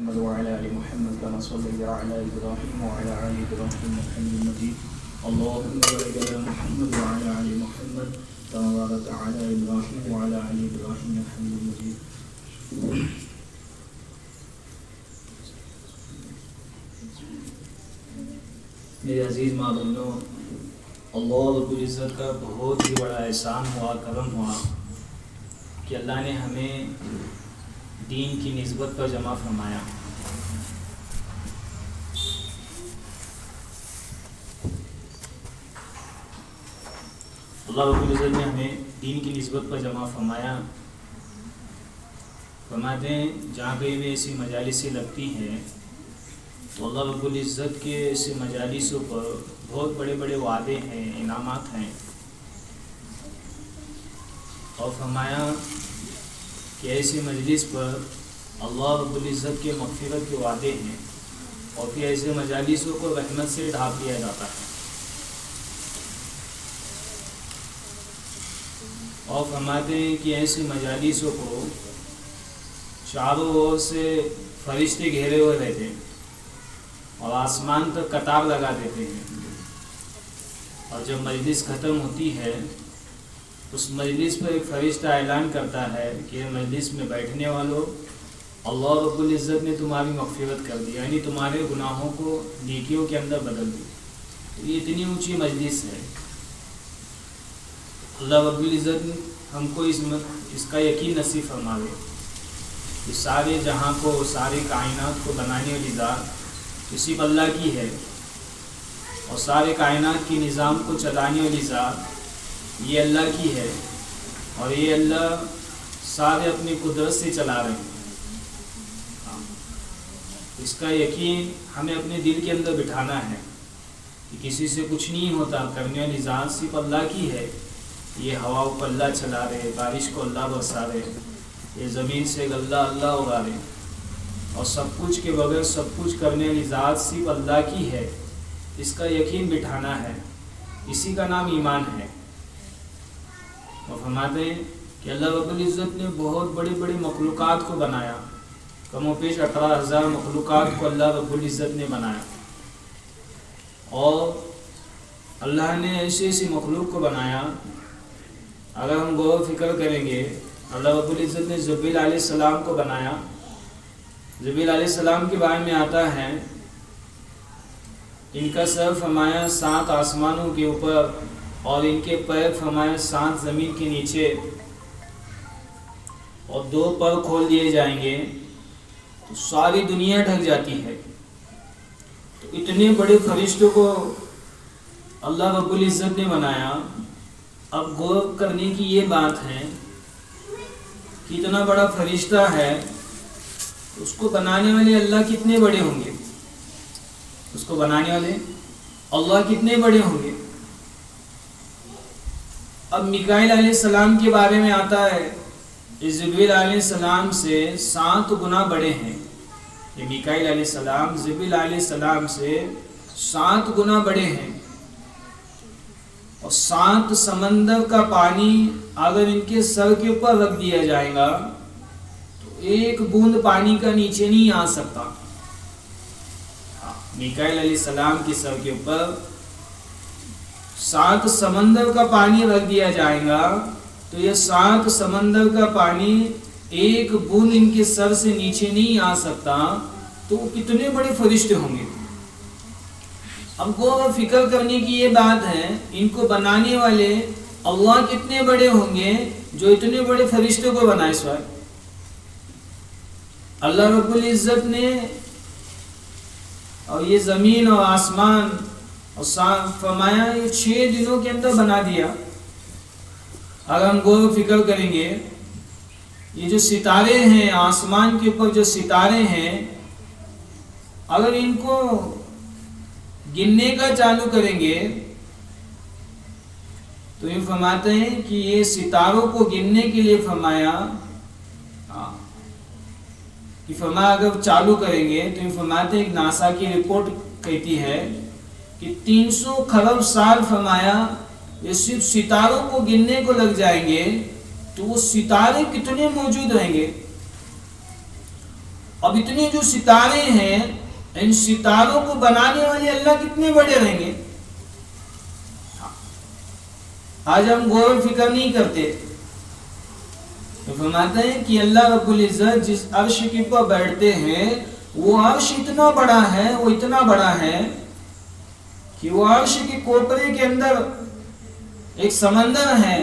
محمد وعلى آل محمد كما صليت على إبراهيم وعلى آل إبراهيم إنك حميد مجيد اللهم بارك على محمد وعلى آل محمد كما باركت على إبراهيم وعلى آل إبراهيم إنك حميد مجيد. میرے عزیز ماں بہنوں، اللہ رب العزت کا بہت ہی بڑا احسان ہوا، کرم ہوا کہ اللہ نے ہمیں دین کی نسبت پر جمع فرمایا. اللہ رب العزت نے ہمیں دین کی نسبت پر جمع فرمایا. فرماتے ہیں جہاں کہیں بھی ایسی مجالسیں لگتی ہیں تو اللہ رب العزت کے ایسے مجالسوں پر بہت بڑے بڑے وعدے ہیں، انعامات ہیں. اور فرمایا کہ ایسی مجلس پر اللہ رب العزت کے مغفرت کے وعدے ہیں، اور پھر ایسے مجالسوں کو رحمت سے ڈھانپ دیا جاتا ہے. اور فرماتے ہیں کہ ایسی مجالسوں کو چاروں اور سے فرشتے گھیرے ہوئے رہتے ہیں اور آسمان تک قطار لگا دیتے ہیں. اور جب مجلس ختم ہوتی ہے اس مجلس پر ایک فرشتہ اعلان کرتا ہے کہ مجلس میں بیٹھنے والوں، اللہ رب العزت نے تمہاری مغفرت کر دی، یعنی تمہارے گناہوں کو نیکیوں کے اندر بدل دی. یہ اتنی اونچی مجلس ہے. اللہ رب العزت ہم کو اس کا یقین نصیب فرماوے. اس سارے جہاں کو، ساری کائنات کو بنانے والی ذات صرف اللہ کی ہے، اور سارے کائنات کی نظام کو چلانے والی ذات یہ اللہ کی ہے، اور یہ اللہ سارے اپنی قدرت سے چلا رہے ہیں. اس کا یقین ہمیں اپنے دل کے اندر بٹھانا ہے کہ کسی سے کچھ نہیں ہوتا، کرنے والی ذات صرف اللہ کی ہے. یہ ہواؤں کو اللہ چلا رہے، بارش کو اللہ برسا رہے، یہ زمین سے اللہ اللہ اگا رہے، اور سب کچھ کے بغیر سب کچھ کرنے والی ذات صرف اللہ کی ہے. اس کا یقین بٹھانا ہے، اسی کا نام ایمان ہے. اور فرماتے ہیں کہ اللہ رب العزت نے بہت بڑی بڑی مخلوقات کو بنایا. کم و بیش 18,000 مخلوقات کو اللہ رب العزت نے بنایا. اور اللہ نے ایسی ایسی مخلوق کو بنایا، اگر ہم غور و فکر کریں گے، اللہ رب العزت نے جبریل علیہ السلام کو بنایا. جبریل علیہ السلام کے بارے میں آتا ہے ان کا سر فرمایا 7 آسمانوں کے اوپر، اور ان کے پیر فرمایا 7 زمین کے نیچے، اور 2 پر کھول دیے جائیں گے تو ساری دنیا ڈھک جاتی ہے. تو اتنے بڑے فرشتوں کو اللہ رب العزت نے بنایا. اب غور کرنے کی یہ بات ہے کہ اتنا بڑا فرشتہ ہے، اس کو بنانے والے اللہ کتنے بڑے ہوں گے؟ اس کو بنانے والے اللہ کتنے بڑے ہوں گے؟ اب میکائیل علیہ السلام کے بارے میں آتا ہے جبریل علیہ السلام سے 7 گنا بڑے ہیں. یہ میکائیل علیہ السلام جبریل علیہ السلام سے 7 گنا بڑے ہیں. اور 7 سمندر کا پانی اگر ان کے سر کے اوپر رکھ دیا جائے گا تو ایک بوند پانی کا نیچے نہیں آ سکتا. میکائیل علیہ السلام کے سر کے اوپر 7 سمندر کا پانی رکھ دیا جائے گا تو یہ 7 سمندر کا پانی ایک بوند ان کے سر سے نیچے نہیں آ سکتا. تو کتنے بڑے فرشتے ہوں گے. اب غور و فکر کرنے کی یہ بات ہے، ان کو بنانے والے اللہ کتنے بڑے ہوں گے جو اتنے بڑے فرشتوں کو بنائے. سوائے اللہ رب العزت نے اور یہ زمین اور آسمان اور فرمایا یہ 6 دنوں کے اندر بنا دیا. اگر ہم غور و فکر کریں گے، یہ جو ستارے ہیں آسمان کے اوپر، جو ستارے ہیں، اگر ان کو گننے کا چالو کریں گے تو یہ فرماتے ہیں کہ یہ ستاروں کو گننے کے لیے فرمایا اگر چالو کریں گے تو یہ فرماتے ہیں، ایک ناسا کی رپورٹ کہتی ہے کہ 300 کھرب سال فرمایا یہ صرف ستاروں کو گننے کو لگ جائیں گے تو وہ ستارے کتنے موجود رہیں گے. اب اتنے جو ستارے ہیں، ان ستاروں کو بنانے والے اللہ کتنے بڑے رہیں گے؟ آج ہم غور و فکر نہیں کرتے. تو فرماتے ہیں کہ اللہ رب العزت جس عرش کے اوپر بیٹھتے ہیں وہ عرش اتنا بڑا ہے، وہ اتنا بڑا ہے کہ وہ عرش کے کوپرے کے اندر ایک سمندر ہے.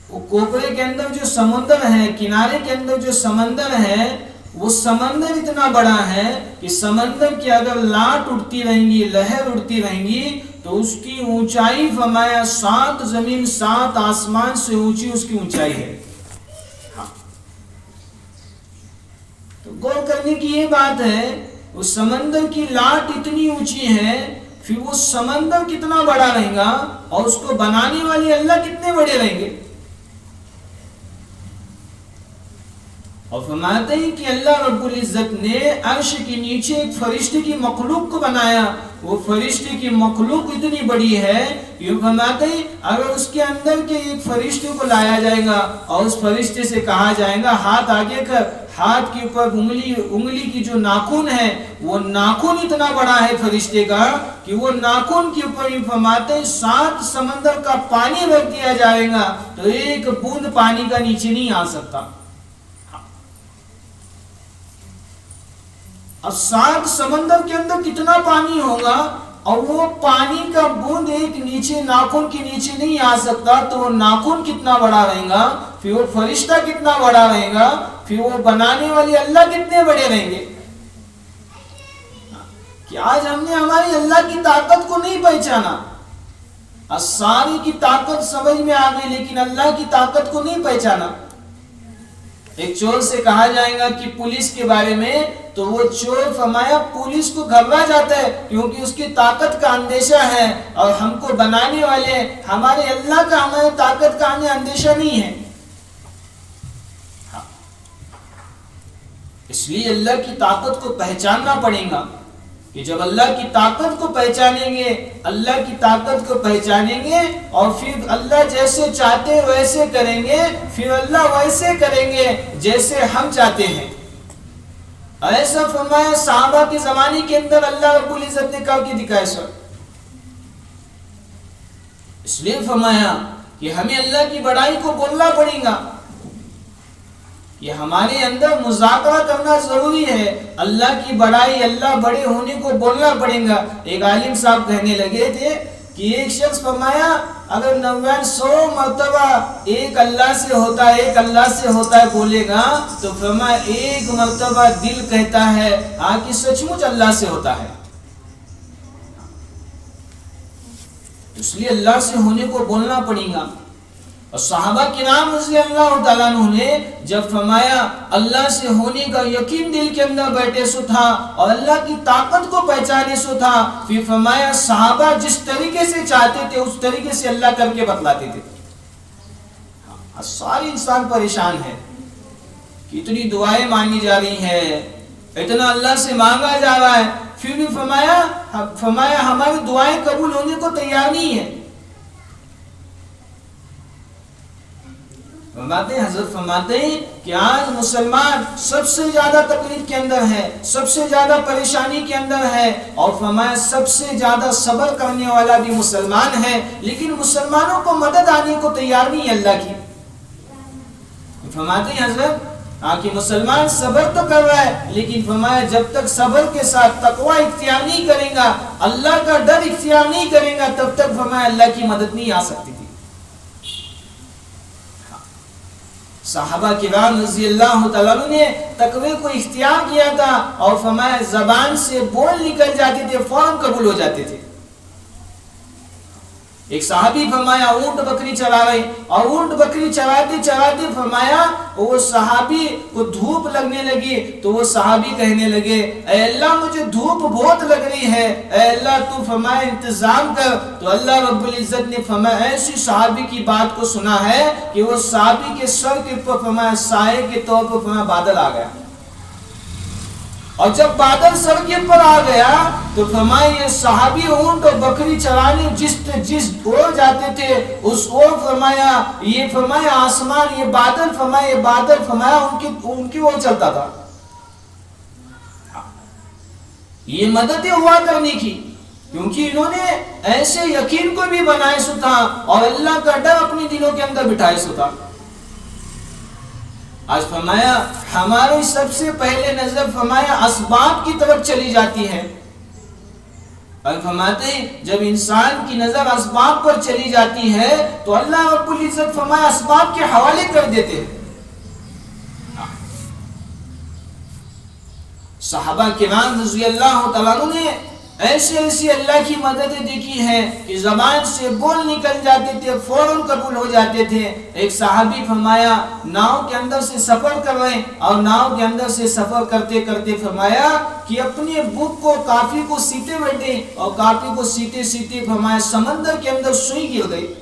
وہ کوپرے کے اندر جو سمندر ہے، کنارے کے اندر جو سمندر ہے، وہ سمندر اتنا بڑا ہے کہ سمندر کی اگر لاٹ اٹھتی رہیں گی، لہر اٹھتی رہیں گی، تو اس کی اونچائی فرمایا 7 زمین 7 آسمان سے اونچی اس کی اونچائی ہے. تو غور کرنے کی یہ بات ہے، اس سمندر کی لاٹ اتنی اونچی ہے، پھر وہ سمندر کتنا بڑا رہے گا اور اس کو بنانے والے اللہ کتنے بڑے رہیں گے. اور فرماتے ہیں کہ اللہ رب العزت نے عرش کے نیچے ایک فرشتے کی مخلوق کو بنایا. وہ فرشتے کی مخلوق اتنی بڑی ہے، یہ فرماتے ہیں اگر اس کے اندر کے ایک فرشتے کو لایا جائے گا اور اس فرشتے سے کہا جائے گا ہاتھ آگے کر، ہاتھ کے اوپر انگلی کی جو ناخن ہے، وہ ناخن اتنا بڑا ہے فرشتے کا کہ وہ ناخن کے اوپر یہ فرماتے ہیں 7 سمندر کا پانی رکھ دیا جائے گا تو ایک بوند پانی کا نیچے نہیں آ سکتا. اب 7 سمندر کے اندر کتنا پانی ہوگا اور وہ پانی کا بوند ایک نیچے ناخن کے نیچے نہیں آ سکتا، تو وہ ناخن کتنا بڑا رہے گا، پھر وہ فرشتہ کتنا بڑا رہے گا، پھر وہ بنانے والے اللہ کتنے بڑے رہیں گے. کہ آج ہم نے ہماری اللہ کی طاقت کو نہیں پہچانا. ساری کی طاقت سمجھ میں آ گئی لیکن اللہ کی طاقت کو نہیں پہچانا. ایک چور سے کہا جائے گا کہ پولیس کے بارے میں، تو وہ چور فرمایا پولیس کو گھبرا جاتا ہے کیونکہ اس کی طاقت کا اندیشہ ہے، اور ہم کو بنانے والے ہمارے اللہ کا ہماری طاقت کا ہمیں اندیشہ نہیں ہے. اس لیے اللہ کی طاقت کو پہچاننا پڑے گا کہ جب اللہ کی طاقت کو پہچانیں گے، اللہ کی طاقت کو پہچانیں گے اور پھر اللہ جیسے چاہتے ویسے کریں گے، پھر اللہ ویسے کریں گے جیسے ہم چاہتے ہیں. ایسا فرمایا صحابہ کے زمانے کے اندر اللہ رب العزت نے کہا کہ دکھائے سر. اس لیے فرمایا کہ ہمیں اللہ کی بڑائی کو بولنا پڑے گا. یہ ہمارے اندر مذاکرہ کرنا ضروری ہے. اللہ کی بڑائی، اللہ بڑے ہونے کو بولنا پڑے گا. ایک عالم صاحب کہنے لگے تھے کہ ایک شخص فرمایا اگر 99 مرتبہ ایک اللہ سے ہوتا ہے، ایک اللہ سے ہوتا ہے بولے گا، تو فرمایا ایک مرتبہ دل کہتا ہے ہاں کہ سچ مچ اللہ سے ہوتا ہے. اس لیے اللہ سے ہونے کو بولنا پڑے گا. اور صحابہ کرام رضی اللہ تعالیٰ عنہ نے جب فرمایا اللہ سے ہونے کا یقین دل کے اندر بیٹھے سو تھا اور اللہ کی طاقت کو پہچانے سو تھا، پھر فرمایا صحابہ جس طریقے سے چاہتے تھے اس طریقے سے اللہ کر کے بتلاتے تھے. سارے انسان پریشان ہے کہ اتنی دعائیں مانگی جا رہی ہیں، اتنا اللہ سے مانگا جا رہا ہے، پھر بھی فرمایا ہماری دعائیں قبول ہونے کو تیار نہیں ہے. حضرت فرماتے ہیں کہ آج مسلمان سب سے زیادہ تکلیف کے اندر ہے، سب سے زیادہ پریشانی کے اندر ہے، اور فرمایا سب سے زیادہ صبر کرنے والا بھی مسلمان ہے، لیکن مسلمانوں کو مدد آنے کو تیار نہیں ہے اللہ کی. فرماتے ہیں حضرت کہ مسلمان صبر تو کر رہا ہے، لیکن فرمایا جب تک صبر کے ساتھ تقوی اختیار نہیں کرے گا، اللہ کا ڈر اختیار نہیں کرے گا، تب تک فرمایا اللہ کی مدد نہیں آ سکتی تھی. صحابہ کرام رضی اللہ تعالیٰ نے تقوی کو اختیار کیا تھا اور فرمایا زبان سے بول نکل جاتے تھے فوراً قبول ہو جاتے تھے. ایک صحابی فرمایا اونٹ بکری چرا رہے اور اونٹ بکری چراتے چراتے فرمایا وہ صحابی کو دھوپ لگنے لگی تو وہ صحابی کہنے لگے اے اللہ مجھے دھوپ بہت لگ رہی ہے، اے اللہ تو فرمایا انتظام کر. تو اللہ رب العزت نے فرمایا ایسی صحابی کی بات کو سنا ہے کہ وہ صحابی کے سر کے اوپر فرمایا سائے کے طور پر فرمایا بادل آ گیا، اور جب بادل سر کے اوپر آ گیا تو فرمایا یہ صحابی اونٹ اور بکری چرانے جس اور جاتے تھے اس اور فرمایا یہ فرمایا آسمان یہ بادل فرمایا ان کی اور چلتا تھا. یہ مدد ہوا کرنے کی، کیونکہ انہوں نے ایسے یقین کو بھی بنائے سو تھا اور اللہ کا ڈر اپنے دلوں کے اندر بٹھائے سو تھا۔ آج فرمایا ہماری سب سے پہلے نظر فرمایا اسباب کی طرف چلی جاتی ہے، اور فرماتے ہیں جب انسان کی نظر اسباب پر چلی جاتی ہے تو اللہ رب العزت فرمایا اسباب کے حوالے کر دیتے ہیں۔ صحابہ کرام رضی اللہ تعالیٰ عنہ نے ایسی ایسی اللہ کی مددیں دیکھی ہیں کہ زبان سے بول نکل جاتے تھے، فوراً قبول ہو جاتے تھے۔ ایک صحابی فرمایا ناؤ کے اندر سے سفر کر رہے اور ناؤ کے اندر سے سفر کرتے کرتے فرمایا کہ اپنے بک کو کافی کو سیتے بیٹھے اور کافی کو سیتے سیتے فرمایا سمندر کے اندر سوئی گر گئی،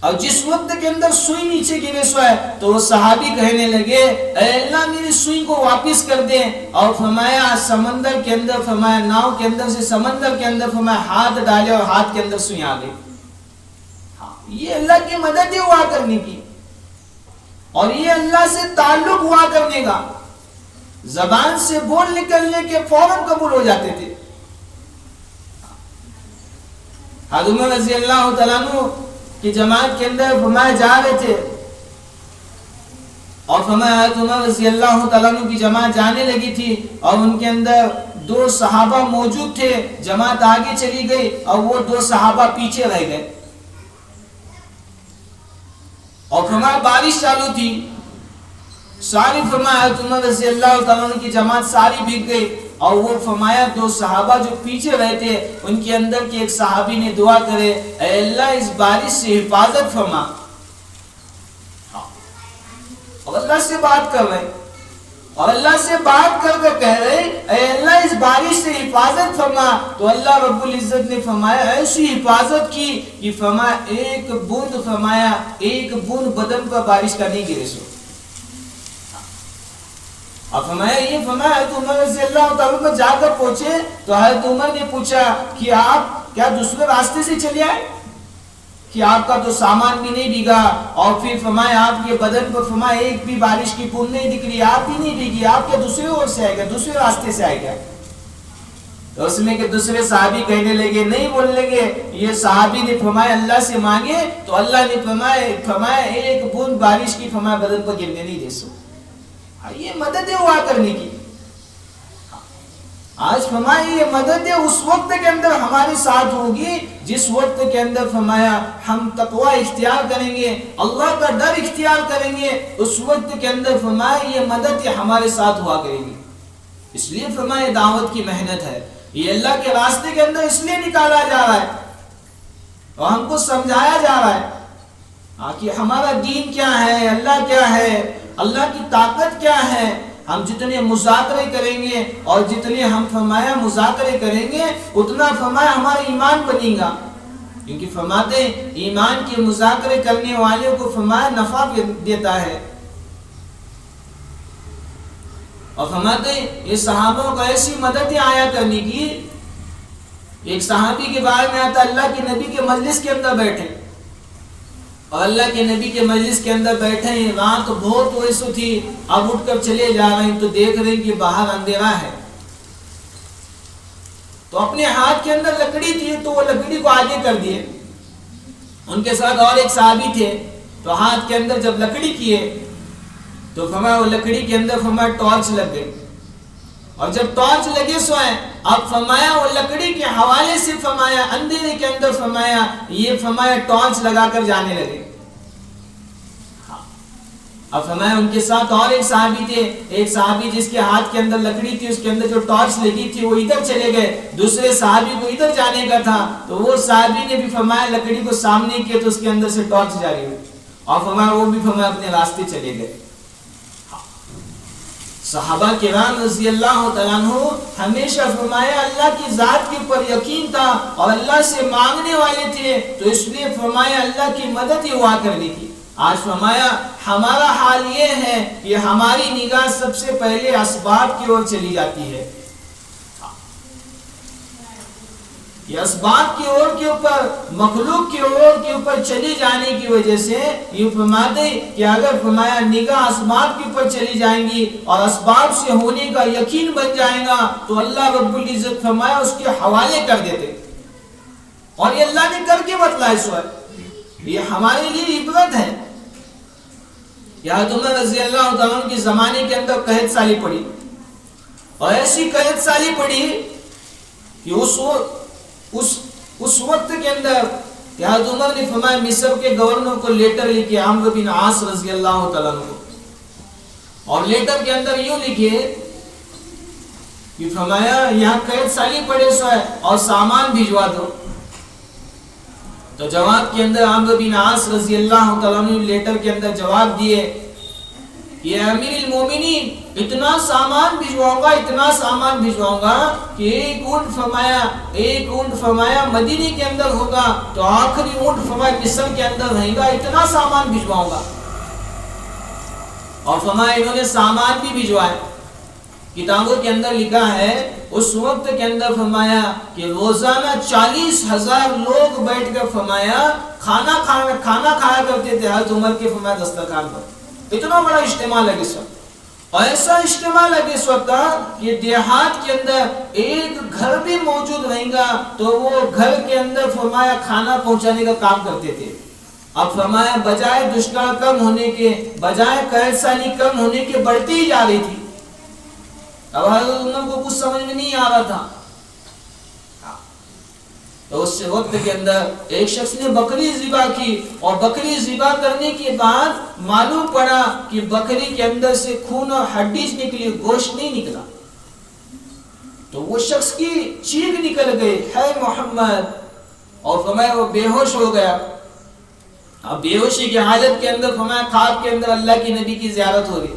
اور جس وقت کے اندر سوئی نیچے گرے سو ہے تو وہ صحابی کہنے لگے اے اللہ میری سوئی کو واپس کر دے، اور فرمایا سمندر کے اندر فرمایا ناؤ کے اندر سے سمندر کے اندر فرمایا ہاتھ ڈالے اور ہاتھ کے اندر سوئی آ گئی۔ یہ اللہ کی مدد ہوا کرنے کی، اور یہ اللہ سے تعلق ہوا کرنے کا، زبان سے بول نکلنے کے فوراً قبول ہو جاتے تھے۔ حضرت عمر رضی اللہ تعالیٰ عنہ کی جماعت کے اندر فرمایا جا رہے تھے، اور فرمایا حضرت عمر رضی اللہ تعالیٰ عنہ کی جماعت جانے لگی تھی اور ان کے اندر 2 صحابہ موجود تھے، جماعت آگے چلی گئی اور وہ 2 صحابہ پیچھے رہ گئے، اور فرمایا بارش چالو تھی، ساری فرمایا حضرت عمر رضی اللہ تعالیٰ عنہ کی جماعت ساری بھیگ گئی، اور وہ فرمایا 2 صحابہ جو پیچھے رہتے ان کے اندر کے ایک صحابی نے دعا کرے اے اللہ اس بارش سے حفاظت فرما، اور اللہ سے بات کر رہے اور اللہ سے بات کر کے کہہ رہے اے اللہ اس بارش سے حفاظت فرما، تو اللہ رب العزت نے فرمایا ایسی حفاظت کی کہ فرمایا ایک بوند بدن پر بارش کا نہیں گرے سو۔ اور فرمایا یہ فرمایا حضرت عمر رضی اللہ تعالیٰ پر جا کر پہنچے تو حضرت عمر نے پوچھا کہ آپ کیا دوسرے راستے سے چلے آئے، کہ آپ کا تو سامان بھی نہیں بھیگا، اور پھر فرمایا آپ کے بدن پر فرمایا ایک بھی بارش کی بوند نہیں دکھ رہی، آپ بھی نہیں بھیگی، آپ کیا دوسرے اور سے آئے گا، دوسرے راستے سے آئے گا؟ تو اس میں کہ دوسرے صحابی کہنے لگے نہیں بولنے لگے، یہ صحابی نے فرمایا اللہ سے مانگے تو اللہ نے فرمایا ایک بوند بارش کی فرمایا بدن پر گرنے نہیں دے سو۔ یہ مدد ہوا کرنے کی۔ آج فرمایا یہ مدد اس وقت کے اندر ہمارے ساتھ ہوگی جس وقت کے اندر فرمایا ہم تقوی اختیار کریں گے، اللہ کا ڈر اختیار کریں گے، اس وقت کے اندر فرمایا یہ مدد ہمارے ساتھ ہوا کرے گی۔ اس لیے فرمایا دعوت کی محنت ہے، یہ اللہ کے راستے کے اندر اس لیے نکالا جا رہا ہے اور ہم کو سمجھایا جا رہا ہے کہ ہمارا دین کیا ہے، اللہ کیا ہے، اللہ کی طاقت کیا ہے۔ ہم جتنے مذاکرے کریں گے اور جتنے ہم فرمایا مذاکرے کریں گے اتنا فرمایا ہمارا ایمان بنے گا، کیونکہ فرماتے ہیں ایمان کے مذاکرے کرنے والے کو فرمایا نفع دیتا ہے۔ اور فرماتے ہیں یہ صحابوں کو ایسی مدد آیا کرنے کی، ایک صحابی کے بارے میں آتا اللہ کے نبی کے مجلس کے اندر بیٹھے، اور اللہ کے نبی کے مجلس کے اندر بیٹھے ہیں، رات بہت ویسو تھی، اب اٹھ کر چلے جا رہے ہیں تو دیکھ رہے ہیں کہ باہر اندھیرا ہے، تو اپنے ہاتھ کے اندر لکڑی تھی تو وہ لکڑی کو آگے کر دیے، ان کے ساتھ اور ایک صحابی تھے، تو ہاتھ کے اندر جب لکڑی کیے تو فرمایا وہ لکڑی کے اندر فرمایا ٹارچ لگ گئی، اور جب ٹارچ لگے سو ہے اب فرمایا وہ لکڑی کے حوالے سے فرمایا اندھیرے کے اندر فرمایا یہ فرمایا ٹارچ لگا کر جانے لگے۔ اب فرمایا ان کے ساتھ اور ایک صحابی تھے، ایک صحابی جس کے ہاتھ کے اندر لکڑی تھی اس کے اندر جو ٹارچ لگی تھی وہ ادھر چلے گئے، دوسرے صحابی کو ادھر جانے کا تھا، تو وہ صحابی نے بھی فرمایا لکڑی کو سامنے کیا تو اس کے اندر سے ٹارچ جاری ہوئی، اور فرمایا وہ بھی فرمایا اپنے راستے چلے گئے۔ صحابہ کرام رضی اللہ تعالیٰ عنہ ہمیشہ فرمایا اللہ کی ذات کے پر یقین تھا اور اللہ سے مانگنے والے تھے، تو اس لیے فرمایا اللہ کی مدد ہی ہوا کرنے کی۔ آج فرمایا ہمارا حال یہ ہے کہ ہماری نگاہ سب سے پہلے اسباب کی اور چلی جاتی ہے، یہ اسباب کی اور کے اوپر، مخلوق کی اور کے اوپر چلی جانے کی وجہ سے یہ فرماتے کہ اگر فرمایا نگاہ اسباب کے اوپر چلی جائیں گی اور اسباب سے ہونے کا یقین بن جائے گا تو اللہ رب العزت فرمایا اس کے حوالے کر دیتے، اور یہ اللہ نے کر کے بتلایا اس وقت، یہ ہمارے لیے عبرت ہے۔ حضرت عمر رضی اللہ تعالیٰ عنہ کے زمانے کے اندر قحط سالی پڑی، اور ایسی قحط سالی پڑی کہ اس وقت کے اندر حضرت عمر نے فرمایا مصر کے گورنر کو لیٹر لکھے عمرو بن عاص رضی اللہ تعالیٰ عنہ کو، اور لیٹر کے اندر یوں لکھے کہ فرمایا یہاں قحط سالی پڑے سو ہے اور سامان بھیجوا دو۔ تو جواب کے اندر عمرو بن عاص رضی اللہ تعالیٰ عنہ لیٹر کے اندر جواب دیے کہ امیر المومنین اتنا سامان بھیجواؤں گا، اتنا سامان بھیجواؤں گا کہ ایک اونٹ فرمایا مدینے کے اندر ہوگا تو آخری اونٹ فرمایا مصر کے اندر رہے گا، اتنا سامان بھیجواؤں گا۔ اور فرمایا انہوں نے سامان بھی بھیجوائے۔ کتابوں کے اندر لکھا ہے اس وقت کے اندر فرمایا کہ روزانہ 40,000 لوگ بیٹھ کر فرمایا کھانا کھایا کرتے تھے حضرت عمر کے فرمایا دسترخوان پر۔ اتنا بڑا اجتماع لگے اس وقت، اور ایسا اجتماع لگے اس وقت کہ دیہات کے اندر ایک گھر بھی موجود رہے گا تو وہ گھر کے اندر فرمایا کھانا پہنچانے کا کام کرتے تھے۔ اب فرمایا بجائے دشکار کم ہونے کے، بجائے قحط سالی کم ہونے کے، بڑھتی ہی جا رہی تھی۔ اب حضرت عمر کو کچھ سمجھ میں نہیں آ رہا تھا، تو اس وقت کے اندر ایک شخص نے بکری ذبح کی، اور بکری ذبح کرنے کے بعد معلوم پڑا کہ بکری کے اندر سے خون اور ہڈی نکلی، گوشت نہیں نکلا۔ تو وہ شخص کی چیخ نکل گئی ہے محمد، اور فرمایا وہ بے ہوش ہو گیا۔ اب بے ہوشی کی حالت کے اندر فرمایا خواب کے اندر اللہ کے نبی کی زیارت ہو رہی،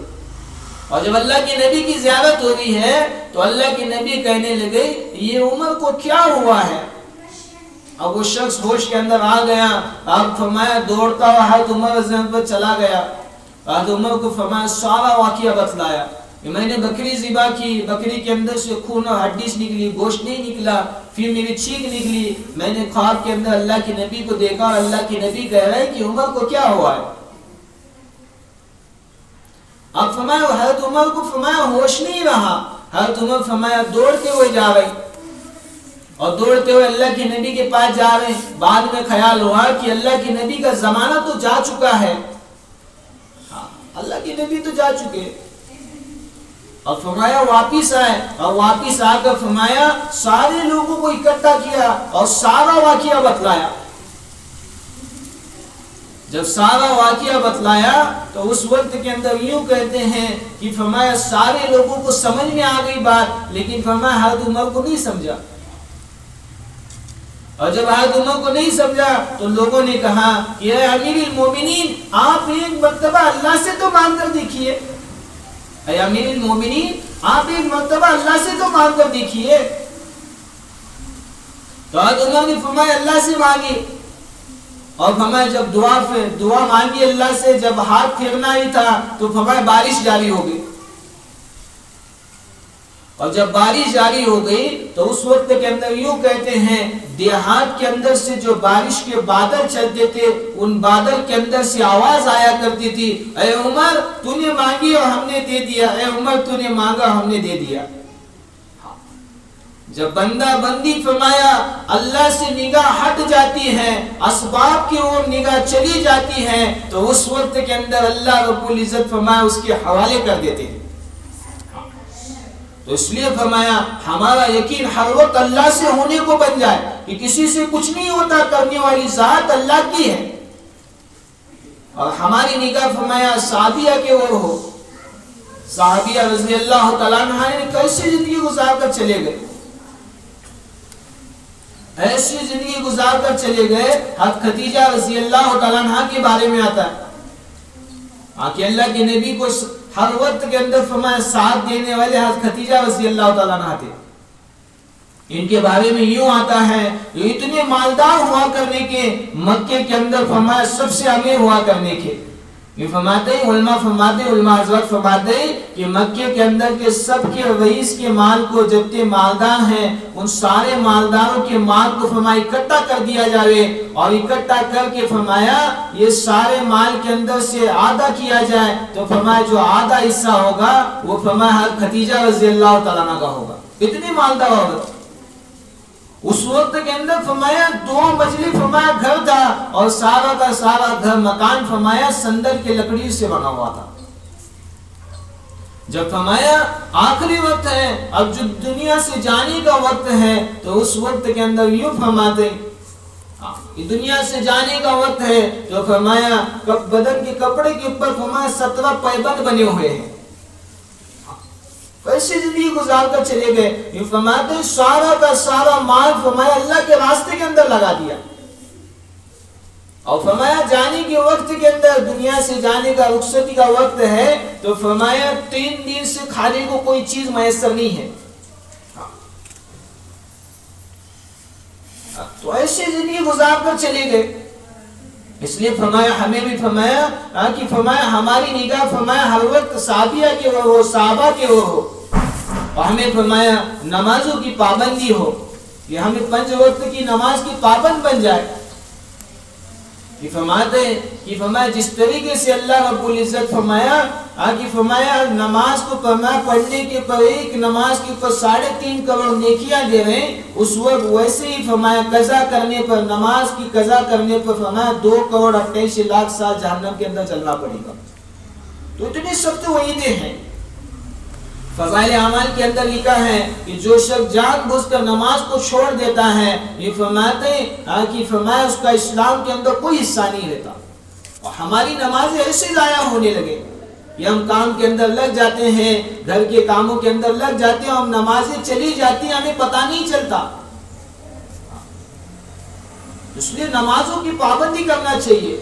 اور جب اللہ کے نبی کی زیارت ہو رہی ہے تو اللہ کے نبی کہنے لگے یہ عمر کو کیا ہوا ہے؟ اب وہ شخص ہوش کے اندر آ گیا، اب فرمایا دوڑتا ہوا حضرت عمر رضی اللہ عنہ پر چلا گیا، حضرت عمر کو فرمایا سارا واقعہ بتلایا کہ میں نے بکری ذبح کی، بکری کے اندر سے خون اور ہڈی نکلی، گوشت نہیں نکلا، پھر میری چیخ نکلی، میں نے خواب کے اندر اللہ کے نبی کو دیکھا اور اللہ کے نبی کہہ رہے ہیں کہ عمر کو کیا ہوا ہے۔ اب فرمایا حضرت عمر کو فرمایا ہوش نہیں رہا، حضرت عمر فرمایا دوڑتے ہوئے جا رہے، اور دوڑتے ہوئے اللہ کے نبی کے پاس جا رہے ہیں۔ بعد میں خیال ہوا کہ اللہ کے نبی کا زمانہ تو جا چکا ہے، اللہ کے نبی تو جا چکے، اور فرمایا واپس آئے، اور واپس آ کر فرمایا سارے لوگوں کو اکٹھا کیا اور سارا واقعہ بتلایا۔ جب سارا واقعہ بتلایا تو اس وقت کے اندر یوں کہتے ہیں کہ فرمایا سارے لوگوں کو سمجھ میں آ گئی بات، لیکن فرمایا حضرت عمر کو نہیں سمجھا، اور جب حضرت عمر کو نہیں سمجھا تو لوگوں نے کہا کہ اے امیر المومنین آپ ایک مرتبہ اللہ سے تو مان کر دیکھیے، اے امیر المومنین آپ ایک مرتبہ اللہ سے تو مان کر دیکھیے۔ تو حضرت عمر نے فرمایا اللہ سے مانگی، اور فرمایا جب دعا مانگی اللہ سے، جب ہاتھ پھیرنا ہی تھا تو فرمایا بارش جاری ہو گئی، اور جب بارش جاری ہو گئی تو اس وقت کے اندر یوں کہتے ہیں دیہات کے اندر سے جو بارش کے بادل چلتے تھے ان بادل کے اندر سے آواز آیا کرتی تھی اے عمر تو نے مانگی اور ہم نے دے دیا، اے عمر تو نے مانگا ہم نے دے دیا۔ جب بندہ بندی فرمایا اللہ سے نگاہ ہٹ جاتی ہے، اسباب کی اور نگاہ چلی جاتی ہے، تو اس وقت کے اندر اللہ رب العزت فرمایا اس کے حوالے کر دیتے ہیں۔ تو اس لیے فرمایا ہمارا یقین ہر وقت اللہ سے ہونے کو بن جائے کہ کسی سے کچھ نہیں ہوتا، کرنے والی ذات اللہ کی ہے، اور ہماری نگاہ فرمایا صحابیہ کے اور ہو۔ صحابیہ رضی اللہ تعالیٰ عنہ نے کیسی زندگی گزار کر چلے گئے، ایسی زندگی گزار کر چلے گئے۔ حضرت خدیجہ رضی اللہ تعالیٰ عنہ کے بارے میں آتا ہے کہ اللہ کے نبی کو ہر وقت کے اندر فرمایا ساتھ دینے والے حضرت خدیجہ رضی اللہ تعالیٰ عنہ تھے۔ ان کے بارے میں یوں آتا ہے یہ اتنے مالدار ہوا کرنے کے، مکے کے اندر فرمایا سب سے امیر ہوا کرنے کے، یہ فرماتے ہیں علماء حضرت فرماتے ہیں کہ مکے کے اندر کے سب کے رئیس کے مال کو جتنے مالدار ہیں ان سارے مالداروں کے مال کو فرمایا اکٹھا کر دیا جائے اور اکٹھا کر کے فرمایا یہ سارے مال کے اندر سے آدھا کیا جائے تو فرمایا جو آدھا حصہ ہوگا وہ فرمایا خدیجہ رضی اللہ تعالیٰ عنہ کا ہوگا. اتنی مالدار عورت. اس وقت کے اندر فرمایا 2 منزلی فرمایا گھر تھا اور سارا کا سارا گھر مکان فرمایا صندل کی لکڑی سے بنا ہوا تھا. جب فرمایا آخری وقت ہے اب جو دنیا سے جانے کا وقت ہے تو اس وقت کے اندر یوں فرماتے دنیا سے جانے کا وقت ہے تو فرمایا بدن کے کپڑے کے اوپر فرمایا 17 پیبند بنے ہوئے ہیں. ایسی زندگی گزار کر چلے گئے. یہ فرماتے ہیں سارا کا سارا مال فرمایا اللہ کے راستے کے اندر لگا دیا اور فرمایا جانے کے وقت کے اندر دنیا سے جانے کا رخصتی کا وقت ہے تو فرمایا 3 دن سے کھانے کو کوئی چیز میسر نہیں ہے. تو ایسی زندگی گزار کر چلے گئے. اس لیے فرمایا ہمیں بھی فرمایا کہ فرمایا ہماری نگاہ فرمایا ہر وقت صحابیہ کے ہو صحابہ کے ہو اور ہمیں فرمایا نمازوں کی پابندی ہو کہ ہمیں 5 وقت کی نماز کی پابند بن جائے. یہ فرماتے ہیں کہ فرمایا جس طریقے سے اللہ رب العزت فرمایا کہ فرمایا نماز کو پڑھنے کے پر ایک نماز کے اوپر 3.5 کروڑ نیکیاں دے رہے ہیں اس وقت ویسے ہی فرمایا قضا کرنے پر نماز کی قضا کرنے پر فرمایا 2 کروڑ 88 لاکھ سال جہنم کے اندر چلنا پڑے گا. تو اتنی سخت وعیدیں ہیں. فضائل اعمال کے اندر لکھا ہے کہ جو شخص جان بوجھ کر نماز کو چھوڑ دیتا ہے یہ فرماتے ہیں کہ فرمایا اس کا اسلام کے اندر کوئی حصہ نہیں رہتا. اور ہماری نمازیں ایسے ضائع ہونے لگے کہ ہم کام کے اندر لگ جاتے ہیں گھر کے کاموں کے اندر لگ جاتے ہیں اور نمازیں چلی جاتی ہیں ہمیں پتہ نہیں چلتا. اس لیے نمازوں کی پابندی کرنا چاہیے.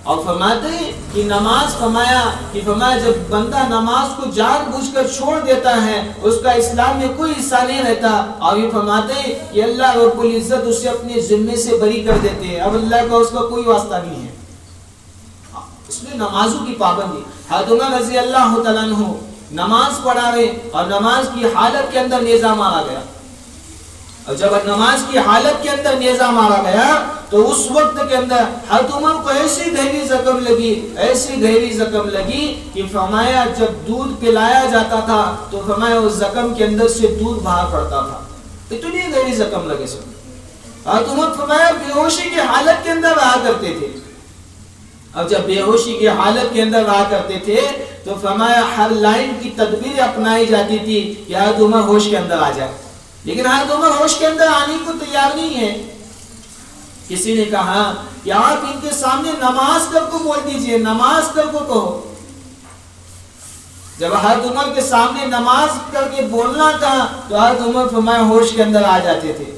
اور فرماتے ہیں کہ نماز فرمایا جب بندہ نماز کو جان بوجھ کر چھوڑ دیتا ہے اس کا اسلام میں کوئی حصہ نہیں رہتا. اور یہ فرماتے ہیں کہ اللہ رب العزت اسے اپنے ذمے سے بری کر دیتے ہیں. اب اللہ کا اس کا کوئی واسطہ نہیں ہے. اس لیے نمازوں کی پابندی. حضرت عمر رضی اللہ تعالیٰ عنہ نماز پڑھا رہے اور نماز کی حالت کے اندر نیزہ مارا گیا. اور جب نماز کی حالت کے اندر نیزہ مارا گیا تو اس وقت کے اندر حضرت عمر کو ایسی گہری زخم لگی کہ فرمایا جب دودھ پلایا جاتا تھا تو فرمایا اس زخم کے اندر سے دودھ باہر پڑتا تھا. اتنی گہری زخم لگے سب. حضرت عمر فرمایا بے ہوشی کی حالت کے اندر رہا کرتے تھے. اب جب بے ہوشی کی حالت کے اندر رہا کرتے تھے تو فرمایا ہر لائن کی تدبیر اپنائی جاتی تھی کہ حضرت عمر ہوش کے اندر آ جائے. لیکن حضرت عمر ہوش کے اندر آنے کو تیار نہیں ہے. کسی نے کہا کہ آپ ان کے سامنے نماز کر کو بول دیجئے, نماز کر کو کہو. جب حضرت عمر کے سامنے نماز کر کے بولنا تھا تو حضرت عمر فرمایا ہوش کے اندر آ جاتے تھے.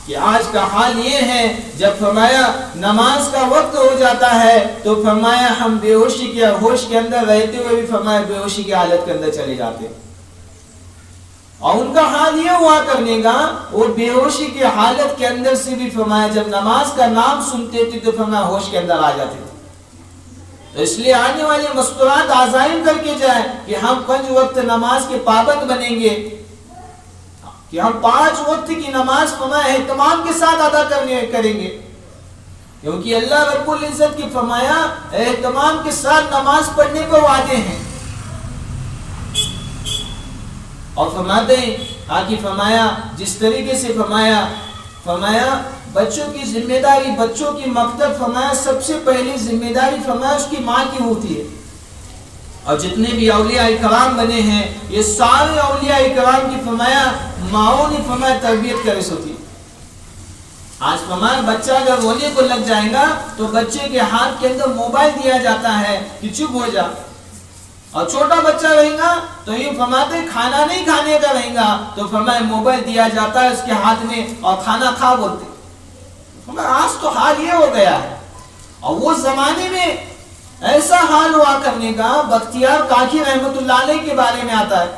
کہ آج کا حال یہ ہے جب فرمایا نماز کا وقت ہو جاتا ہے تو فرمایا ہم بے ہوشی کے ہوش کے اندر رہتے ہوئے بھی فرمایا بے ہوشی کی حالت کے اندر چلے جاتے. اور ان کا حال یہ ہوا کرنے گا وہ بے ہوشی کی حالت کے اندر سے بھی فرمایا جب نماز کا نام سنتے تھے تو فرمایا ہوش کے اندر آ جاتے تھے. تو اس لیے آنے والے مستورات عزائم کر کے جائیں کہ ہم 5 وقت نماز کے پابند بنیں گے, کہ ہم 5 وقت کی نماز فرمایا اہتمام کے ساتھ ادا کریں گے, کیونکہ اللہ رب العزت کی فرمایا اہتمام کے ساتھ نماز پڑھنے کو وعدے ہیں. اور فرماتے ہیں کہ فرمایا جس طریقے سے فرمایا بچوں کی ذمہ داری, بچوں کی مکتب فرمایا سب سے پہلی ذمہ داری فرمایا اس کی ماں کی ہوتی ہے. اور جتنے بھی اولیاء کرام بنے ہیں یہ سارے اولیاء کرام کی فرمایا ماؤں نے فرمایا تربیت کرے ہوتی. آج فرمایا بچہ اگر رونے کو لگ جائے گا تو بچے کے ہاتھ کے اندر موبائل دیا جاتا ہے کہ چپ ہو جا. اور چھوٹا بچہ رہے گا تو یہ فرماتے کھانا نہیں کھانے کا رہے گا تو فرمایا موبائل دیا جاتا ہے اس کے ہاتھ میں اور کھانا کھا بولتے. فرمایا آج تو حال یہ ہو گیا ہے. اور وہ زمانے میں ایسا حال ہوا کرنے کا بختیار کاکی رحمت اللہ علیہ کے بارے میں آتا ہے.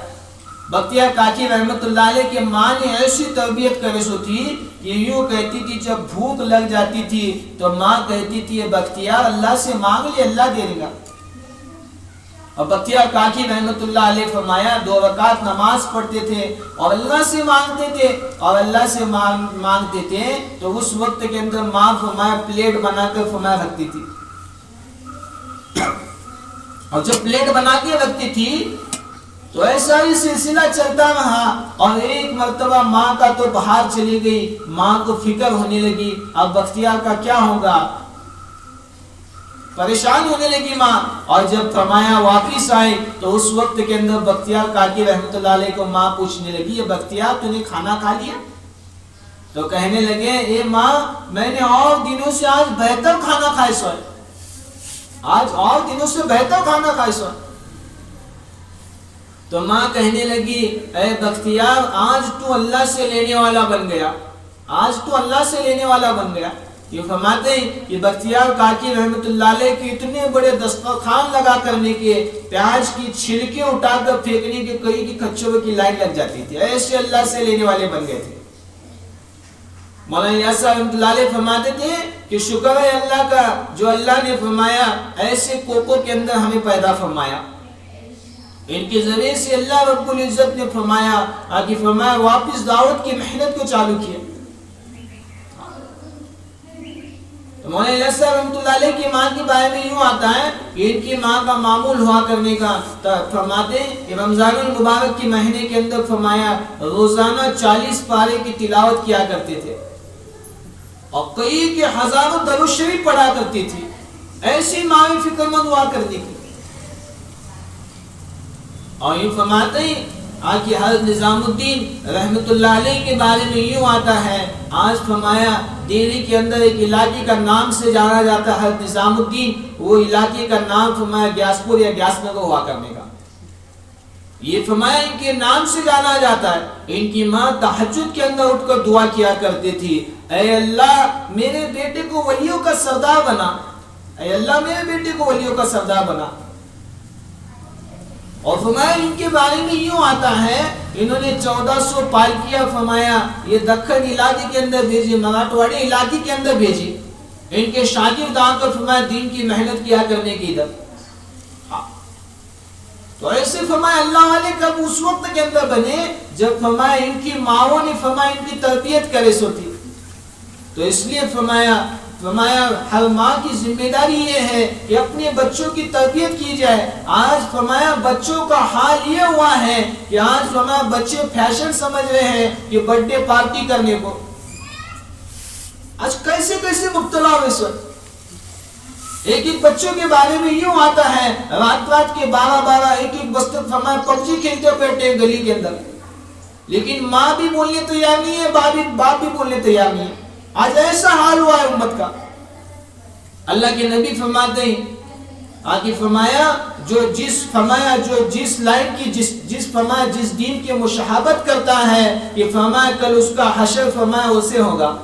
بختیار کاکی رحمت اللہ علیہ کی ماں نے ایسی تربیت کرے سو تھی کہ یوں کہتی تھی جب بھوک لگ جاتی تھی تو ماں کہتی تھی بختیار اللہ سے مانگ لے اللہ دے گا. اور بختیار کاکی رحمت اللہ علیہ فرمایا 2 رکعت نماز پڑھتے تھے اور اللہ سے مانگتے تھے اور اللہ سے مانگتے تھے تو اس وقت کے اندر ماں فرمایا پلیٹ بنا کر فرمایا رکھتی تھی. اور جب پلیٹ بنا کے رکھتی تھی تو ایسا ہی سلسلہ چلتا رہا اور ایک مرتبہ ماں کا تو باہر چلی گئی. ماں کو فکر ہونے لگی اب بختیار کا کیا ہوگا, پریشان ہونے لگی ماں. اور جب فرمایا واپس آئے تو اس وقت کے اندر بختیار کاکی رحمت اللہ علیہ کو ماں پوچھنے لگی یہ بختیار تو نے کھانا کھا لیا؟ تو کہنے لگے اے ماں میں نے اور دنوں سے آج بہتر کھانا کھائے سو, آج اور دنوں سے بہتر کھانا کھائے سو. تو ماں کہنے لگی اے بختیار آج تو اللہ سے لینے والا بن گیا, آج تو اللہ سے لینے والا بن گیا. یہ فرماتے ہیں کہ بختیار کاکی رحمت اللہ علیہ کے اتنے بڑے دسترخوان لگا کرنے کے پیاز کی چھلکے اٹھا کر پھینکنے کے کئی کی کچھروں کی لائن لگ جاتی تھی, ایسے اللہ سے لینے والے بن گئے تھے. مولانا الیاس صاحب رحمۃ اللہ علیہ فرماتے تھے کہ شکر ہے اللہ کا جو اللہ نے فرمایا ایسے کوکو کے اندر ہمیں پیدا فرمایا. ان کے ذریعے سے اللہ رب العزت نے فرمایا آگے فرمایا واپس دعوت کی محنت کو چالو کیا. تو مولانا الیاس صاحب رحمۃ اللہ علیہ کی ماں کے بارے میں یوں آتا ہے کہ ان کی ماں کا معمول ہوا کرنے کا فرماتے کہ رمضان المبارک کے مہینے کے اندر فرمایا روزانہ 40 پارے کی تلاوت کیا کرتے تھے اور کئی کے ہزاروں درود شریف پڑھا کرتی تھی. ایسی ماں فکر مند ہوا کرنے کی. اور یوں فرماتے ہیں آج حضرت نظام الدین رحمت اللہ علیہ کے بارے میں یوں آتا ہے آج فرمایا دہلی کے اندر ایک علاقے کا نام سے جانا جاتا ہے حضرت نظام الدین, وہ علاقے کا نام فرمایا گیاسپور یا گیاس نگر ہوا کرنے کا. یہ فرمایا ان کے نام سے جانا جاتا ہے. ان کی ماں تہجد کے اندر اٹھ کر دعا کیا کرتی تھی اے اللہ میرے بیٹے کو ولیوں کا سردار بنا, اے اللہ میرے بیٹے کو ولیوں کا سردار بنا. اور فرمایا ان کے بارے میں یوں آتا ہے انہوں نے 1400 پالکیاں فرمایا یہ دکن علاقے کے اندر بھیجی, مراٹھواڑی علاقے کے اندر بھیجی. ان کے شاگرد آ کر فرمایا دین کی محنت کیا کرنے کی ادھر. تو ایسے فرمایا اللہ والے کب اس وقت کے اندر بنے جب فرمایا ان کی ماؤں نے فرمایا ان کی تربیت کرے سو تھی. تو اس لیے فرمایا ہر ماں کی ذمہ داری یہ ہے کہ اپنے بچوں کی تربیت کی جائے. آج فرمایا بچوں کا حال یہ ہوا ہے کہ آج فرمایا بچے فیشن سمجھ رہے ہیں کہ برتھ ڈے پارٹی کرنے کو. آج کیسے کیسے مبتلا ہو اس وقت. ایک بچوں کے بارے میں یوں آتا ہے رات کے 12 ایک وقت فرمایا پبجی کھیلتے بیٹھے گلی کے اندر, لیکن ماں بھی بولنے تیار نہیں ہے, باپ بھی بولنے تیار نہیں ہے. آج ایسا حال ہوا ہے امت کا. اللہ کے نبی فرماتے ہیں آگے فرمایا جس لائن کی جس دین کے مشابہت کرتا ہے کہ فرمایا کل اس کا حشر فرمایا اسے ہوگا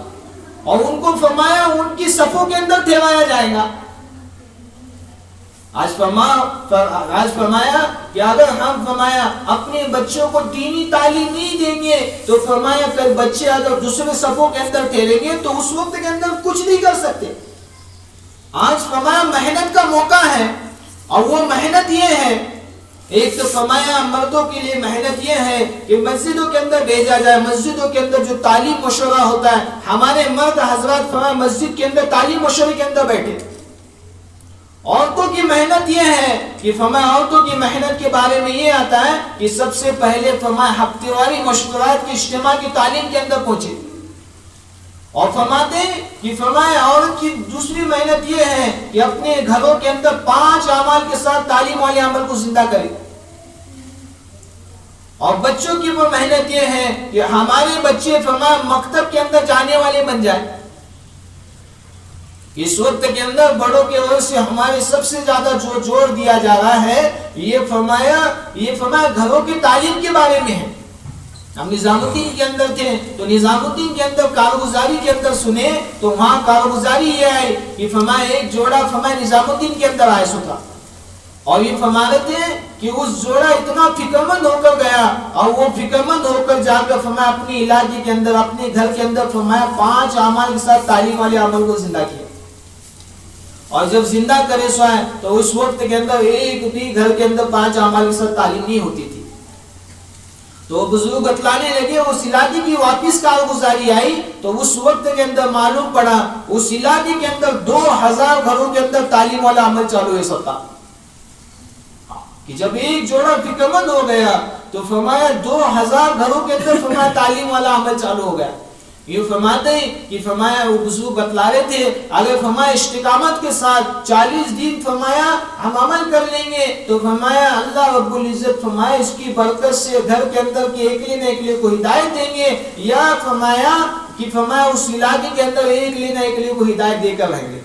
اور ان کو فرمایا ان کی صفوں کے اندر ٹھہرایا جائے گا. آج فرمایا کہ اگر ہم فرمایا اپنے بچوں کو دینی تعلیم نہیں دیں گے تو فرمایا کل بچے اگر دوسرے صفوں کے اندر ٹھہریں گے تو اس وقت کے اندر کچھ نہیں کر سکتے. آج فرمایا محنت کا موقع ہے اور وہ محنت یہ ہے ایک تو فرمایا مردوں کے لیے محنت یہ ہے کہ مسجدوں کے اندر بھیجا جائے. مسجدوں کے اندر جو تعلیم مشورہ ہوتا ہے ہمارے مرد حضرات فرمایا مسجد کے اندر تعلیم مشورے کے اندر بیٹھے. عورتوں کی محنت یہ ہے کہ فرمایا عورتوں کی محنت کے بارے میں یہ آتا ہے کہ سب سے پہلے فرمایا ہفتے واری مشورات کے اجتماع کی تعلیم کے اندر پہنچے. اور فرماتے ہیں کہ فرمایا عورت کی دوسری محنت یہ ہے کہ اپنے گھروں کے اندر 5 اعمال کے ساتھ تعلیم والے عمل کو زندہ کرے. اور بچوں کی وہ محنت یہ ہے کہ ہمارے بچے فرمایا مکتب کے اندر جانے والے بن جائیں. اس وقت کے اندر بڑوں کے اور سے ہمارے سب سے زیادہ جو زور دیا جا رہا ہے یہ فرمایا گھروں کی تعلیم کے بارے میں ہے. ہم نظام الدین کے اندر تھے تو نظام الدین کے اندر کارگزاری کے اندر سنے تو وہاں کارگزاری یہ آئی کہ فرمایا ایک جوڑا فرمایا نظام الدین کے اندر آئے سو تھا. اور یہ فرما رہے تھے کہ اس جوڑا اتنا فکرمند ہو کر گیا اور وہ فکرمند ہو کر جا کر فرمایا اپنے علاقے کے اندر اپنے گھر کے اندر فرمایا 5 اعمال کے ساتھ تعلیم والے عمل کو زندہ کیا. اور جب زندہ کرے سو ہے تو اس وقت کے اندر ایک بھی گھر کے اندر 5 اعمال کے ساتھ تعلیم نہیں ہوتی تھی. تو بزرگ بتلانے لگے اس علاقے کی واپس کارگزاری آئی تو اس وقت کے اندر معلوم پڑا اس علاقے کے اندر 2000 گھروں کے اندر تعلیم والا عمل چالو ہے سب کا. کہ جب ایک جوڑا فکرمند ہو گیا تو فرمایا 2000 گھروں کے اندر فرمایا تعلیم والا عمل چالو ہو گیا. یہ فرماتے ہیں کہ فرمایا وہ بزرگ بتلا رہے تھے اگر فرمایا استقامت کے ساتھ 40 دن فرمایا ہم عمل کر لیں گے تو فرمایا اللہ رب العزت فرمایا اس کی برکت سے گھر کے اندر کے ایک لیے کو ہدایت دیں گے یا فرمایا کہ فرمایا اس علاقے کے اندر ایک لیے کو ہدایت دے کر رہیں گے.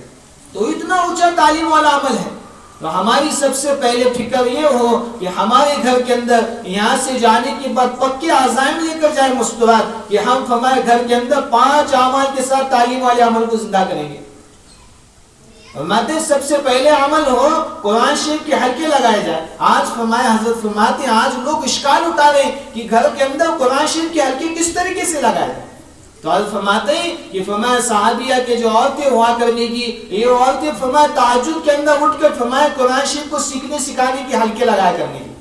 تو اتنا اونچا تعلیم والا عمل ہے. تو ہماری سب سے پہلے فکر یہ ہو کہ ہمارے گھر کے اندر یہاں سے جانے کے بعد پکے عزائم لے کر جائے مستورات کہ ہم ہمارے گھر کے اندر 5 اعمال کے ساتھ تعلیم والے عمل کو زندہ کریں گے. فرماتے سب سے پہلے عمل ہو قرآن شریف کے حلقے لگائے جائے. آج فرمایا حضرت فرماتے ہیں آج لوگ اشکال اٹھا رہے ہیں کہ گھر کے اندر قرآن شریف کے حلقے کس طریقے سے لگائے جائے. تو حضرت فرماتے ہیں کہ فرمایا صحابیہ کے جو عورتیں ہوا کرنے کی یہ عورتیں فرمایا تہجد کے اندر اٹھ کر فرمایا قرآن شریف کو سیکھنے سکھانے کی حلقے لگایا کرنے کی.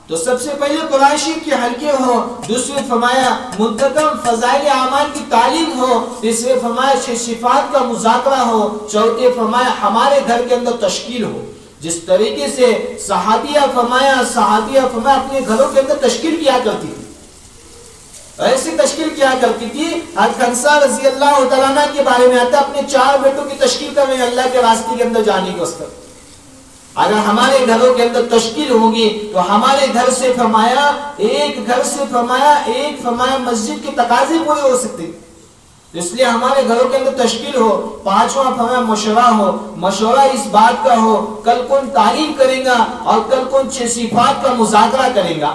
تو سب سے پہلے قرآن شریف کے حلقے ہو. دوسرے فرمایا منتظم فضائل اعمال کی تعلیم ہو. تیسرے فرمایا صفات کا مذاکرہ ہو. چوتھے فرمایا ہمارے گھر کے اندر تشکیل ہو جس طریقے سے صحابیہ فرمایا اپنے گھروں کے اندر تشکیل کیا کرتی تھی ایسی تشکیل کیا کرتی تھی. حضرت خنسا رضی اللہ تعالیٰ عنہ کے بارے میں آتا اپنے 4 بیٹوں کی تشکیل کر رہے ہیں اللہ کے راستے کے اندر جانے کے واسطے. اگر ہمارے گھروں کے اندر تشکیل ہوگی تو ہمارے گھر سے فرمایا ایک مسجد کے تقاضے پورے ہو سکتے. اس لیے ہمارے گھروں کے اندر تشکیل ہو. 5واں فرمایا مشورہ ہو. مشورہ اس بات کا ہو کل کون تعلیم کرے گا اور کل کون 6 صفات کا مذاکرہ کرے گا.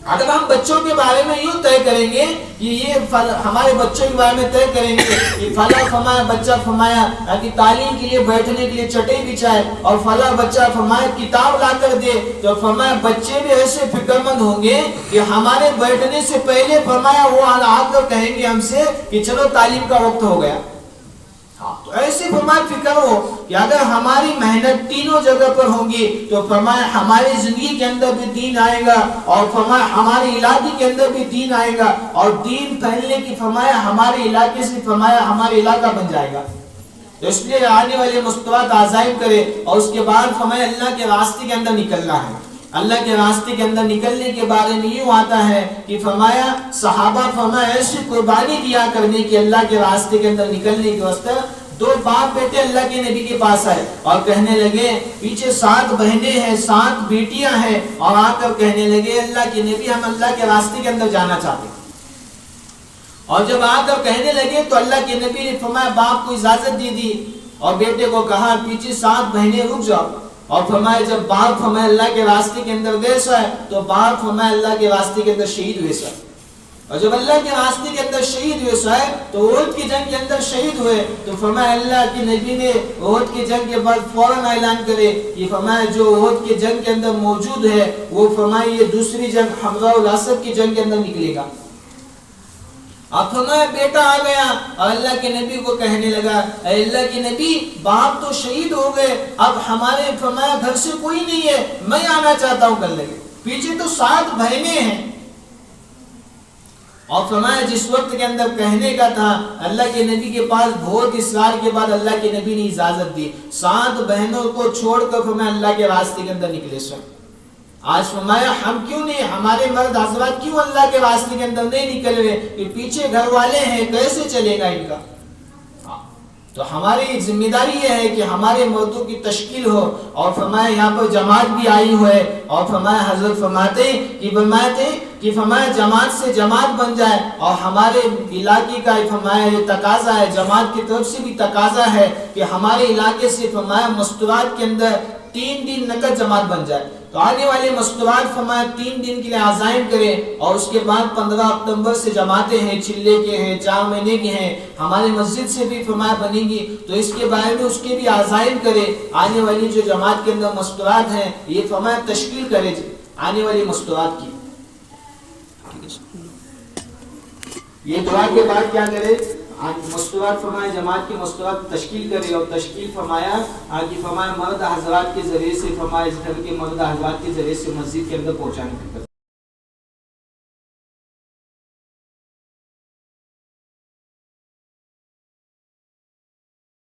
اگر ہم بچوں کے بارے میں یوں طے کریں گے کہ یہ ہمارے بچوں کے بارے میں طے کریں گے کہ فلاں فرمایا بچہ فرمایا کہ تعلیم کے لیے بیٹھنے کے لیے چٹائی بچھائے اور فلاں بچہ فرمایا کتاب لا کر دے تو فرمایا بچے بھی ایسے فکرمند ہوں گے کہ ہمارے بیٹھنے سے پہلے فرمایا وہ آ کر کہیں گے ہم سے کہ چلو تعلیم کا وقت ہو گیا. تو ایسی فرمایا فکر ہو کہ اگر ہماری محنت تینوں جگہ پر ہوگی تو فرمایا ہماری زندگی کے اندر بھی دین آئے گا اور فرمایا ہمارے علاقے کے اندر بھی دین آئے گا اور دین پھیلنے کی فرمایا ہمارے علاقے سے فرمایا ہمارا علاقہ بن جائے گا. تو اس لیے آنے والے مستویات عزائم کرے اور اس کے بعد فرمایا اللہ کے راستے کے اندر نکلنا ہے. اللہ کے راستے کے اندر نکلنے کے بارے میں یوں آتا ہے کہ فرمایا صحابہ فرمایا ایسی قربانی دیا کرنے کی اللہ کے راستے کے اندر نکلنے کے واسطے. 2 باپ بیٹے اللہ کے نبی کے پاس آئے اور کہنے لگے پیچھے 7 بہنیں ہیں 7 بیٹیاں ہیں اور آ کر کہنے لگے اللہ کے نبی ہم اللہ کے راستے کے اندر جانا چاہتے ہیں. اور جب آ کر کہنے لگے تو اللہ کے نبی نے فرمایا باپ کو اجازت دی اور بیٹے کو کہا پیچھے 7 بہنیں رک جاؤ. اور فرمایا جب باپ فرمایا اللہ کے راستے کے اندر گئے سو ہے تو باپ فرمایا اللہ کے راستے کے اندر شہید ہوئے سو ہے. اور جب اللہ کے راستے کے اندر شہید ہوئے سو ہے تو احد کی جنگ کے اندر شہید ہوئے تو فرمایا اللہ کے نبی نے احد کی جنگ کے بعد فوراً اعلان کرے کہ فرمایا جو احد کی جنگ کے اندر موجود ہے وہ فرمایا یہ دوسری جنگ حمزہ الاسد کی جنگ کے اندر نکلے گا. اب فرمایا بیٹا آ گیا اور اللہ کے نبی کو کہنے لگا اے اللہ کے نبی باپ تو شہید ہو گئے اب ہمارے فرمایا گھر سے کوئی نہیں ہے میں آنا چاہتا ہوں کل لگے پیچھے تو 7 بہنیں ہیں. اور فرمایا جس وقت کے اندر کہنے کا تھا اللہ کے نبی کے پاس بہت اصرار کے بعد اللہ کے نبی نے اجازت دی 7 بہنوں کو چھوڑ کر فرمایا اللہ کے راستے کے اندر نکلے سو. آج فرمایا ہم کیوں نہیں ہمارے مرد حضرات کیوں اللہ کے راستے کے اندر نہیں نکل رہے کہ پیچھے گھر والے ہیں کیسے چلے گا ان کا. تو ہماری ذمہ داری یہ ہے کہ ہمارے مردوں کی تشکیل ہو اور فرمایا یہاں پر جماعت بھی آئی ہوئے اور فرمایا حضرت فرماتے کہ فرمایا جماعت سے جماعت بن جائے اور ہمارے علاقے کا فرمایا یہ تقاضا ہے جماعت کی طرف سے بھی تقاضا ہے کہ ہمارے علاقے سے فرمایا مستورات کے اندر 3 دن نقد جماعت بن جائے. تو آنے والے مستورات فرمایا 3 دن کے لیے عزائم کریں، اور اس کے بعد 15 اکتوبر سے جماعتیں ہیں، چلے کے ہیں، 4 مہینے کے ہیں، ہمارے مسجد سے بھی فرمایا بنیں گی، تو اس کے بارے میں اس کے بھی عزائم کرے، آنے والی جو جماعت کے اندر مستورات ہیں یہ فرمایا تشکیل کرے آنے والی مستورات کی۔ یہ دعا کے بعد کیا کرے؟ مستورات فرمایا جماعت کی مستورات تشکیل کرے، اور تشکیل فرمایا آگے فرمایا مرد حضرات کے ذریعے سے، فرمایا اس گھر کے مرد حضرات کے ذریعے سے مسجد کے اندر پہنچانے کی